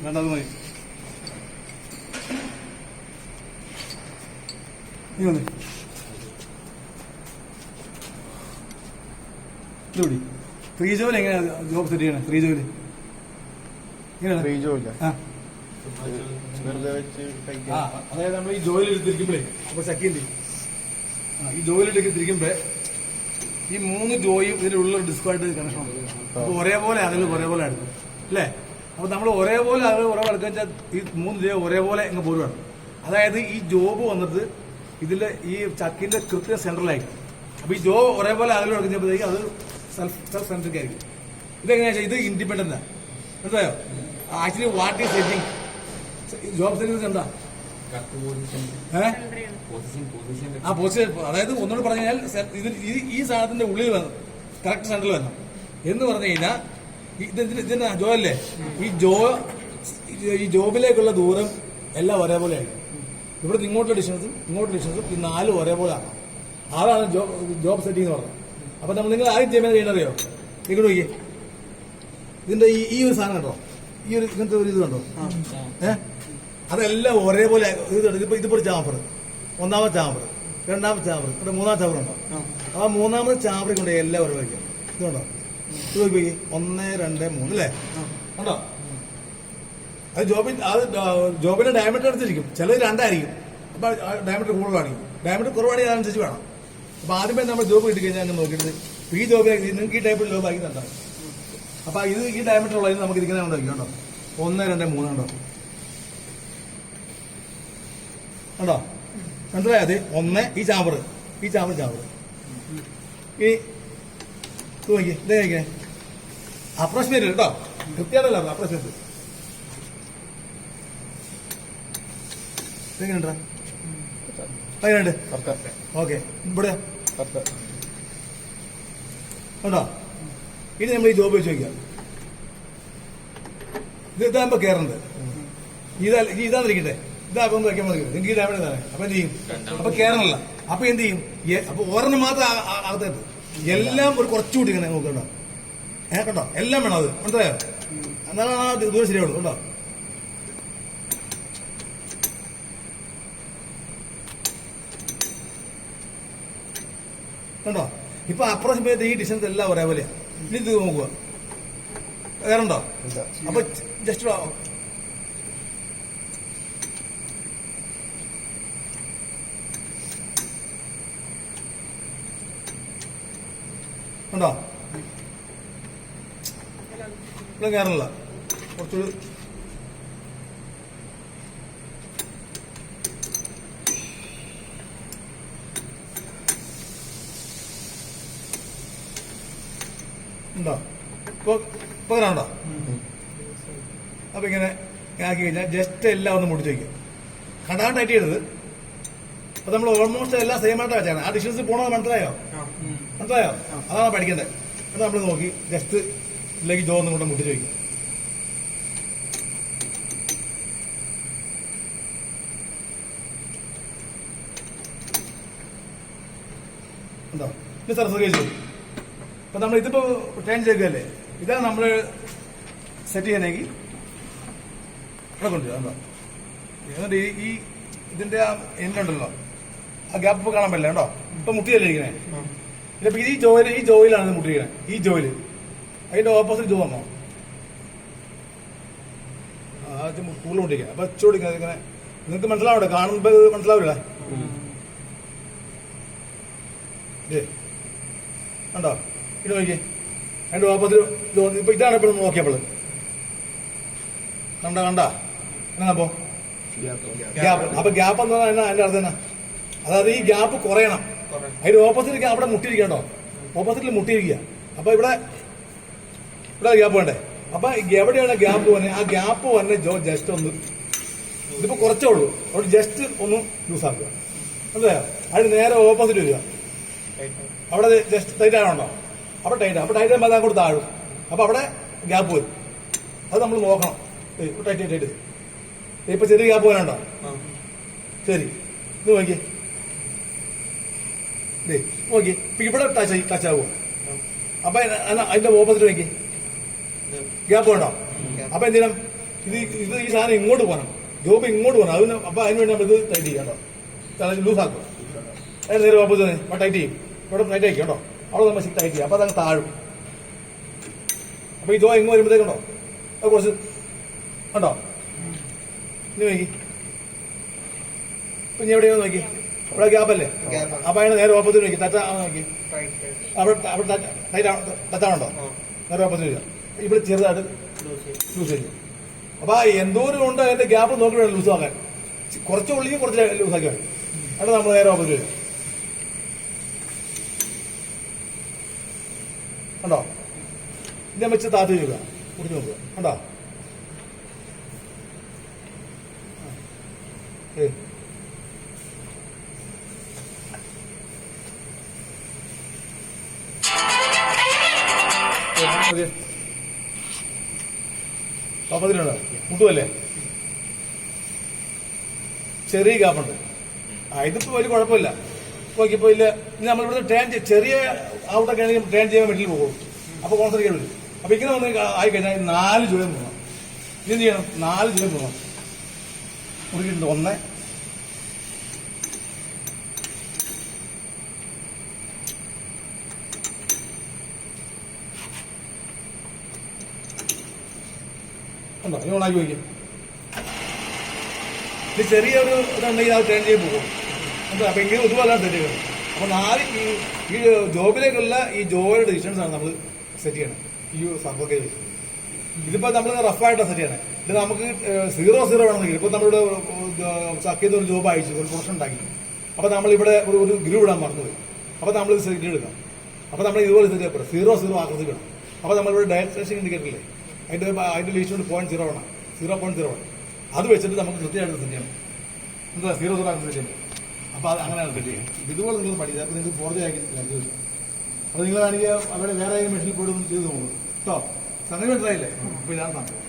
വേണ്ടത് മതി. നീ വന്നേ ഇതുകൂടി ഫ്രീ ജോലി എങ്ങനെയാണ് ജോബ് സെറ്റ് ചെയ്യണേ? ഫ്രീ ജോലി എങ്ങനെയാണ്? ഫ്രീ ജോലി അതായത് നമ്മൾ ഈ ജോലി എടുത്തിരിക്കുമ്പോഴേ അപ്പൊ സെക്കൻഡ് ഈ ജോലി എടുത്തിരിക്കുമ്പോ ഈ 3 ജോയും ഇതിന്റെ ഉള്ളിൽ ഡിസ്കോയിട്ട് കണക്ഷൻ ഉണ്ട്. അപ്പൊ ഒരേപോലെ അകലും ഒരേപോലെ എടുക്കും അല്ലേ? അപ്പൊ നമ്മൾ ഒരേപോലെ അകലും ഒരേപോലെ എടുക്കുക വെച്ചാൽ ഈ 3 ജോ ഒരേപോലെ അങ്ങ് പോരുവാണ്. അതായത് ഈ ജോബ് വന്നിട്ട് ഇതിന്റെ ഈ ചക്കിന്റെ കൃത്യ സെൻട്രലായിരിക്കും. അപ്പൊ ഈ ജോ ഒരേപോലെ അകലും എടുക്കുമ്പോഴത്തേക്ക് അത് സെൽഫ് സെൻട്രിക് ആയിരിക്കും. ഇതെങ്ങനെയാ വെച്ചാൽ ഇത് ഇൻഡിപെൻഡന്റ് മനസ്സിലായോ? Actually what is setting job setting എന്താ? ആ പൊസിഷൻ. അതായത് ഒന്നുകൂടി പറഞ്ഞു കഴിഞ്ഞാൽ ഇത് ഈ സാധനത്തിന്റെ ഉള്ളിൽ വരണം, കറക്റ്റ് സെന്ററിൽ വരണം എന്ന് പറഞ്ഞു കഴിഞ്ഞാൽ ഇതിന്റെ ജോ അല്ലേ, ഈ ജോബിലേക്കുള്ള ദൂരം എല്ലാം ഒരേപോലെ ആയിരിക്കും. ഇവിടെ ഇങ്ങോട്ടുള്ള ഡിസ്റ്റൻസും ഈ 4 ഒരേപോലെ ആക്കാം. അതാണ് ജോബ് സെറ്റിംഗ് എന്ന് പറഞ്ഞത്. അപ്പൊ നിങ്ങൾ ആദ്യം ചെയ്യുന്നത് ചെയ്യണറിയോ? ഇങ്ങോട്ട് നോക്കിയേ, ഇതിന്റെ ഈ ഒരു സാധനം കണ്ടോ? ഈ ഒരു ഇങ്ങനത്തെ ഒരു ഇത് കണ്ടോ? അതെല്ലാം ഒരേപോലെ. ഇതിപ്പോ ഒരു ചാമ്പർ, ഒന്നാമത്തെ ചാമ്പർ, രണ്ടാമത്തെ ചാമ്പർ, ഇവിടെ മൂന്നാമത്തെ ചാമ്പർ ഉണ്ടോ? ആ മൂന്നാമത്തെ ചാമ്പറിൽ കൊണ്ട് എല്ലാം ഒരേ വയ്ക്കും. ഇതുണ്ടോ? ഇത് നോക്കി 1, 2, 3 അല്ലേ? ഉണ്ടോ? അത് ജോബിന്റെ ഡയമീറ്റർ എടുത്തിരിക്കും. ചിലത് 2 ആയിരിക്കും. അപ്പൊ ഡയമീറ്റർ കൂടുതലാണെങ്കിൽ, ഡയമീറ്റർ കുറവാണെങ്കിൽ അതനുസരിച്ച് വേണം. അപ്പൊ ആദ്യമേ നമ്മൾ ജോബ് കിട്ടിക്കഴിഞ്ഞാൽ അങ്ങനെ നോക്കിയിട്ട് ഈ ജോബിലേക്ക് നിങ്ങൾക്ക് ഈ ടൈപ്പിൽ ജോബ് ആക്കി തണ്ടാവും. അപ്പൊ ഇത് ഈ ഡയമീറ്റർ ഉള്ളതിന് നമുക്ക് ഇരിക്കുന്ന ഉണ്ടായിരിക്കും കേട്ടോ. 1, 2, 3 ഉണ്ടോ? ഉണ്ടോ? മനസ്സിലായത്? 1 ഈ ചാമ്പർ ഈ നോക്കി ഇതേ കഴിക്കണേ. അപ്രോക്സിമേറ്റ് കേട്ടോ, കൃത്യമായിട്ടല്ല അപ്രോക്സിമേറ്റ്. എങ്ങനെയുണ്ടാ? അതിനുണ്ട്. ഓക്കെ, ഇവിടെ ഉണ്ടോ? ഇനി നമ്മൾ ഈ ജോബ് വെച്ച് നോക്കിയാൽ ഇതാകുമ്പോ കയറുന്നത് ഇതാന്നിരിക്കട്ടെ. ഇതാകുമ്പോ വയ്ക്കാൻ മതി. നിങ്ങൾക്ക് ഈ ഡാമേജ് തന്നെ. അപ്പൊ എന്ത് ചെയ്യും? അപ്പൊ കയറണല്ല. അപ്പൊ എന്ത് ചെയ്യും? അപ്പൊ ഒരെണ്ണം മാത്രം അകത്തേക്ക് എല്ലാം ഒരു കുറച്ചുകൂടി ഇങ്ങനെ നോക്കണ്ടോ? കണ്ടോ? എല്ലാം വേണം. അത് മനസ്സിലായോ? എന്നാണ് ആ ദൂരം ശരിയാവുള്ളൂ. കേട്ടോ? കണ്ടോ? ഇപ്പൊ അപ്രോക്സിമേറ്റ് ഈ ഡിസ്റ്റൻസ് എല്ലാം ഒരേപോലെയാണ്. ഇനി ഇത് നോക്കുക, വേറുണ്ടോ? അപ്പൊ ജസ്റ്റ് ഉണ്ടോ? ഇവിടെ കയറണില്ല. കുറച്ചൊരു ഉണ്ടോ? ഇപ്പൊ കണ്ടോ? അപ്പൊ ഇങ്ങനെ ആക്കി കഴിഞ്ഞാൽ ജസ്റ്റ് എല്ലാം ഒന്ന് മുടിച്ചു വയ്ക്കും. കണ്ടാണ്ട് ടൈറ്റ് ചെയ്യരുത്. അപ്പൊ നമ്മൾ ഓൾമോസ്റ്റ് എല്ലാം സെയിം ആയിട്ട് വെച്ചാണ്. ആ ഡിസ്റ്റൻസ് പോണത് മനസ്സിലായോ? അതാണ് പഠിക്കേണ്ടത്. അത് നമ്മൾ നോക്കി ജസ്റ്റ് ഇതിലേക്ക് ജോ ഒന്നും കൂടെ മുട്ടിച്ചു വയ്ക്കും. ഉണ്ടോ? ഇത് സർഫസ് കേസ്. അപ്പൊ നമ്മൾ ഇതിപ്പോ ടേൺ ചെയ്യുകയല്ലേ, ഇതാണ് നമ്മൾ സെറ്റ് ചെയ്യണമെങ്കിൽ ഇവിടെ കൊണ്ടുവരാം. എന്നിട്ട് ഈ ഇതിന്റെ ആ എൻഡുണ്ടല്ലോ, ആ ഗ്യാപ്പ് ഇപ്പൊ കാണാൻ പറ്റില്ല. കേട്ടോ? ഇപ്പൊ മുട്ടിയല്ലേ ഇരിക്കണേ. ഇതിപ്പോ ഈ ജോയിലാണ് ഇത് മുട്ടിയിരിക്കണേ. ഈ ജോയില് അതിന്റെ ഓപ്പോസിറ്റ് ജോ വന്നോ കൂടുതൽ മുട്ടിക്കുക. അപ്പൊ ചൂടിക്കുക. ഇങ്ങനെ നിങ്ങൾക്ക് മനസ്സിലാവട്ടെ, കാണുമ്പോ മനസ്സിലാവില്ല. കണ്ടോ? ഇത് നോക്കിയേ, അതിന്റെ ഓപ്പോസിറ്റ് ജോ. ഇപ്പൊ ഇതാണ് ഇപ്പൊ നോക്കിയപ്പോൾ കണ്ട എന്നാ ഗ്യാപ്പ്. അപ്പൊ ഗ്യാപ്പ് എന്ന് പറഞ്ഞാൽ അതിന്റെ അർത്ഥം തന്നെ, അതായത് ഈ ഗ്യാപ്പ് കുറയണം. അതിന്റെ ഓപ്പോസിറ്റ് അവിടെ മുട്ടിയിരിക്കണ്ടോ? ഓപ്പോസിറ്റിൽ മുട്ടിയിരിക്കുക. അപ്പൊ ഇവിടെ ഗ്യാപ്പ് വേണ്ടേ? അപ്പൊ എവിടെയാണ് ഗ്യാപ്പ് വന്നെ? ആ ഗ്യാപ്പ് വന്നെ ജോ ജസ്റ്റ് ഒന്ന് ഇതിപ്പോ കുറച്ചേ ഉള്ളൂ, അവിടെ ജസ്റ്റ് ഒന്ന് ലൂസ് ആക്കുക. മനസ്സിലായോ? അതിന് നേരെ ഓപ്പോസിറ്റ് വരിക. അവിടെ ജസ്റ്റ് ടൈറ്റ് ആണോ? അപ്പൊ ടൈറ്റ് ആകുമ്പോൾ അതങ്ങോട്ട് താഴും. അപ്പൊ അവിടെ ഗ്യാപ്പ് വരും. അത് നമ്മൾ നോക്കണം. ടൈറ്റ് ഇപ്പൊ ചെറിയ ഗ്യാപ്പ് വരാനുണ്ടോ? ശരി, ഇത് നോക്കിയേ. നോക്കി ഇപ്പൊ ഇവിടെ ടച്ച് ആവുക. അപ്പൊ അതിന്റെ ഓപ്പോസിറ്റ് നോക്കി ഗ്യാപ്പ് വേണ്ടോ? അപ്പൊ എന്തിനാ ഈ സാധനം ഇങ്ങോട്ട് പോകണം, ജോബ് ഇങ്ങോട്ട് പോകണം. അതിന് അപ്പൊ അതിനുവേണ്ടി നമ്മൾ ഇത് ടൈറ്റ് ചെയ്യാം കേട്ടോ, ലൂസ് ആക്കും. അതിന് നേരെ ഓപ്പോസിറ്റ് അപ്പൊ ടൈറ്റ് ചെയ്യും, ഇവിടെ ടൈറ്റ് ആക്കി കേട്ടോ. അവിടെ നമ്മൾ ടൈറ്റ് ചെയ്യാം, അപ്പൊ അതങ്ങ് താഴും. അപ്പൊ ഈ ജോ ഇങ്ങ് വരുമ്പോഴത്തേക്കുണ്ടോ അത് കുറച്ച് കണ്ടോ. ഇനി നോക്കി, ഇനി എവിടെയോ നോക്കി, ഇവിടെ ഗ്യാപ്പല്ലേ. അപ്പൊ അതിന് നേരെ ഓപ്പോസിറ്റ് നോക്കി, തറ്റ നോക്കി, അവിടെ ടച്ചാണുണ്ടോ, നേരെ ഓപ്പോസിറ്റ് ഇവിടെ ചെറുതായിട്ട് ലൂസ് ചെയ്യും. അപ്പൊ എന്തോരം ഉണ്ട് അതിന്റെ ഗ്യാപ്പ് നോക്കി വേണം ലൂസ് ആക്കാൻ. കുറച്ച് ഉള്ളിയും കുറച്ച് ലൂസാക്കി വേണം. അവിടെ നമ്മൾ നേരെ ഓപ്പോസിറ്റ് വരും കണ്ടോ. ഇന്നെ വെച്ച് താത്തി ചെയ്യുക, കുടിച്ചു നോക്കുക കണ്ടോ. ഓപ്പോസിറ്റുണ്ടോ, മുട്ടുമല്ലേ, ചെറിയ ഗ്യാപ്പുണ്ട്. ഇതിപ്പോ വലിയ കുഴപ്പമില്ല. നോക്കിപ്പോ ഇല്ല, ഇനി നമ്മളിവിടെ ട്രെയിൻ ചെറിയ ഔട്ടൊക്കെ ആണെങ്കിൽ ട്രെയിൻ ചെയ്യാൻ വീട്ടിൽ പോകും. അപ്പൊ കോൺസെൻട്രേറ്റ് വരും. അപ്പൊ ഇങ്ങനെ വന്ന് ആയി കഴിഞ്ഞാൽ 4 ജോയം പോകണം. ഇനി എന്ത് ചെയ്യണം, 4 ജോയം പോകണം. മുറിക്കിട്ടുണ്ട് 1 ഉണ്ടോ. ഇനി ഓണാക്കി വയ്ക്കും. ഇത് ചെറിയൊരു ഇതുണ്ടെങ്കിൽ അത് ട്രെയിൻ ചെയ്ത് പോകും. എന്താ അപ്പൊ എങ്കിലും ഇതുപോലെ സെറ്റ് ചെയ്യണം. അപ്പൊ 4 ഈ ജോബിലേക്കുള്ള ഈ ജോയുടെ ഡിസ്റ്റൻസ് ആണ് നമ്മൾ സെറ്റ് ചെയ്യണം. ഈ സർവൊക്കെ ഇതിപ്പോ നമ്മൾ റഫായിട്ടാണ് സെറ്റ് ചെയ്യണം. ഇത് നമുക്ക് 0-0 വേണമെങ്കിൽ ഇപ്പൊ നമ്മളിവിടെ ചക്ക് ചെയ്ത ഒരു ജോബ് അയച്ചു, ഒരു പ്രൊഡക്ഷൻ ഉണ്ടാക്കി. അപ്പൊ നമ്മളിവിടെ ഒരു ഗ്രൂ ഇടാൻ മറന്നുപോയി. അപ്പൊ നമ്മൾ ഇത് സെറ്റ് എടുക്കാം. അപ്പൊ നമ്മൾ ഇതുപോലെ സെറ്റ് ചെയ്യപ്പെടും, 0-0 ആകൃതിക്കണം. അപ്പൊ നമ്മളിവിടെ ഡയറക്ഷൻ ഇൻഡിക്കേറ്ററില്ലേ, അതിന്റെ ലീസ്റ്റ് 0.0 ആണ്, 0.01. അത് വെച്ചിട്ട് നമുക്ക് കൃത്യമായിട്ട് സെറ്റ് ചെയ്യണം. എന്താ 0-0 ആക്കി സെറ്റ് ചെയ്യണം. അപ്പൊ അത് അങ്ങനെയാണ് സെറ്റ് ചെയ്യുന്നത്. ഇതുപോലെ നിങ്ങൾ പഠിക്കുക. അപ്പൊ നിങ്ങൾക്ക് ഫോർജ് ആക്കി നൽകുക. അപ്പൊ നിങ്ങളാണെങ്കിൽ അവിടെ വേറെ മെഷീനിൽ പോയിട്ട് ചെയ്ത് നോക്കും കേട്ടോ. സംഗതി മനസ്സിലായില്ലേ? അപ്പൊ ഇതാണ് സംഭവം.